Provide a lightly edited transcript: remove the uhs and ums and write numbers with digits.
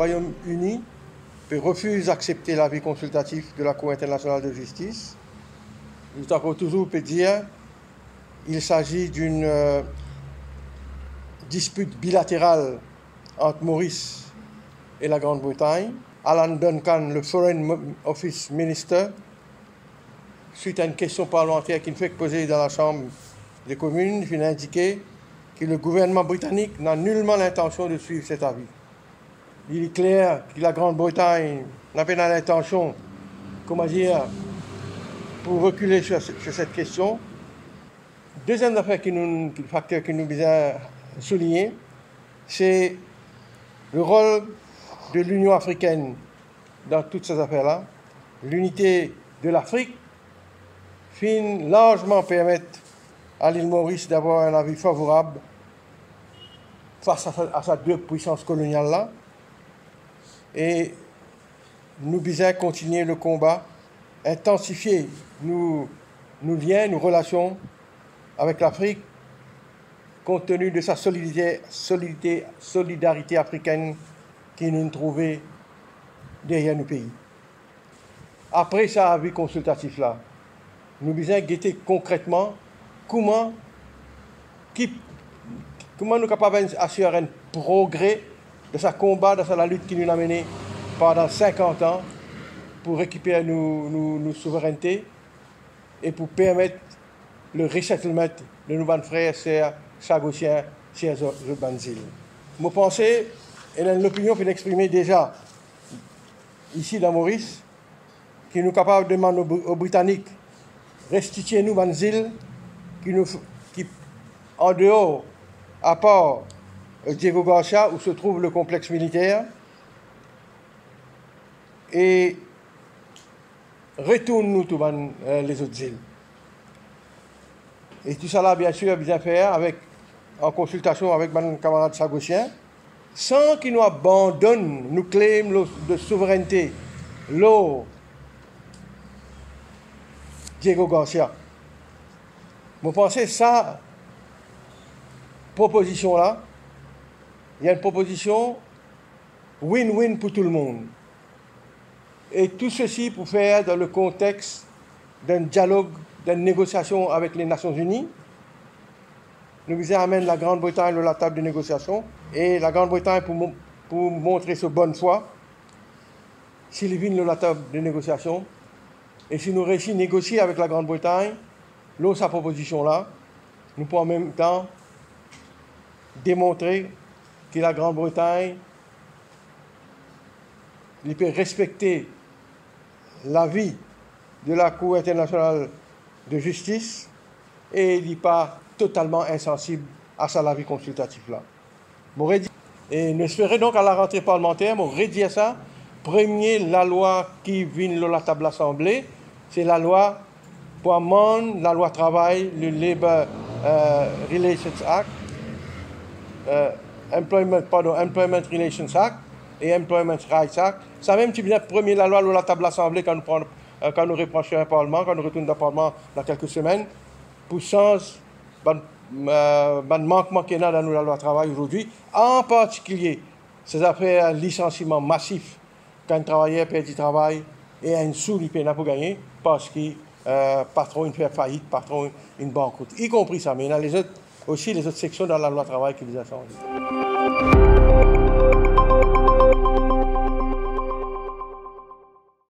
Royaume-Uni refuse d'accepter l'avis consultatif de la Cour internationale de justice. Il toujours peut dire qu'il s'agit d'une dispute bilatérale entre Maurice et la Grande-Bretagne. Alan Duncan, le Foreign Office Minister, suite à une question parlementaire qu'il fait poser dans la Chambre des communes, il a indiqué que le gouvernement britannique n'a nullement l'intention de suivre cet avis. Il est clair que la Grande-Bretagne n'a pas l'intention, pour reculer sur cette question. Deuxième facteur que nous devons souligner, c'est le rôle de l'Union africaine dans toutes ces affaires-là. L'unité de l'Afrique finit largement permettre à l'île Maurice d'avoir un avis favorable face à sa deux puissances coloniales-là. Et nous devons continuer le combat, intensifier nos liens, nos relations avec l'Afrique, compte tenu de sa solidarité africaine qui nous trouvait derrière nos pays. Après cet avis consultatif-là, nous devons guetter concrètement comment nous sommes capables d'assurer un progrès de ce combat, de la lutte qui nous a mené pendant 50 ans pour récupérer nos souverainetés et pour permettre le resettlement de nos frères et sœurs chagossiens sur les autres îles. Je pense, et l'opinion peut l'exprimer déjà ici dans Maurice, que nous sommes capables de demander aux Britanniques restituer nous les îles qui, en dehors, à part Diego Garcia, où se trouve le complexe militaire, et retourne-nous tous les autres îles. Et tout ça là, bien sûr, bien faire en consultation avec nos camarades chagossiens, sans qu'ils nous abandonnent, nous claims de souveraineté, l'eau Diego Garcia. Vous pensez ça, proposition-là, il y a une proposition win-win pour tout le monde. Et tout ceci pour faire dans le contexte d'un dialogue, d'une négociation avec les Nations Unies. Nous amène la Grande-Bretagne à la table de négociation. Et la Grande-Bretagne, pour montrer sa bonne foi, s'il vient à la table de négociation, et si nous réussissons à négocier avec la Grande-Bretagne, sa proposition-là, nous pouvons en même temps démontrer que la Grande-Bretagne peut respecter l'avis de la Cour internationale de justice et il n'est pas totalement insensible à ça l'avis consultatif-là. Et nous espérons donc à la rentrée parlementaire, on redire ça. Premier, la loi qui vient de la table l'Assemblée, c'est la loi pour amender la loi travail, le Labour Relations Act, Employment Relations Act et Employment Rights Act. Ça même qui vient premier la loi de la table l'Assemblée quand nous reprochons un Parlement, quand nous retournons dans le Parlement dans quelques semaines, pour changer le manquement qu'il y a dans la loi travail aujourd'hui, en particulier ces affaires licenciement massif quand un travailleur perd du travail et un sou il peine pour gagner parce que patron il fait faillite, patron une banqueroute, y compris ça, mais il y a les autres sections dans la loi travail qui les a changées.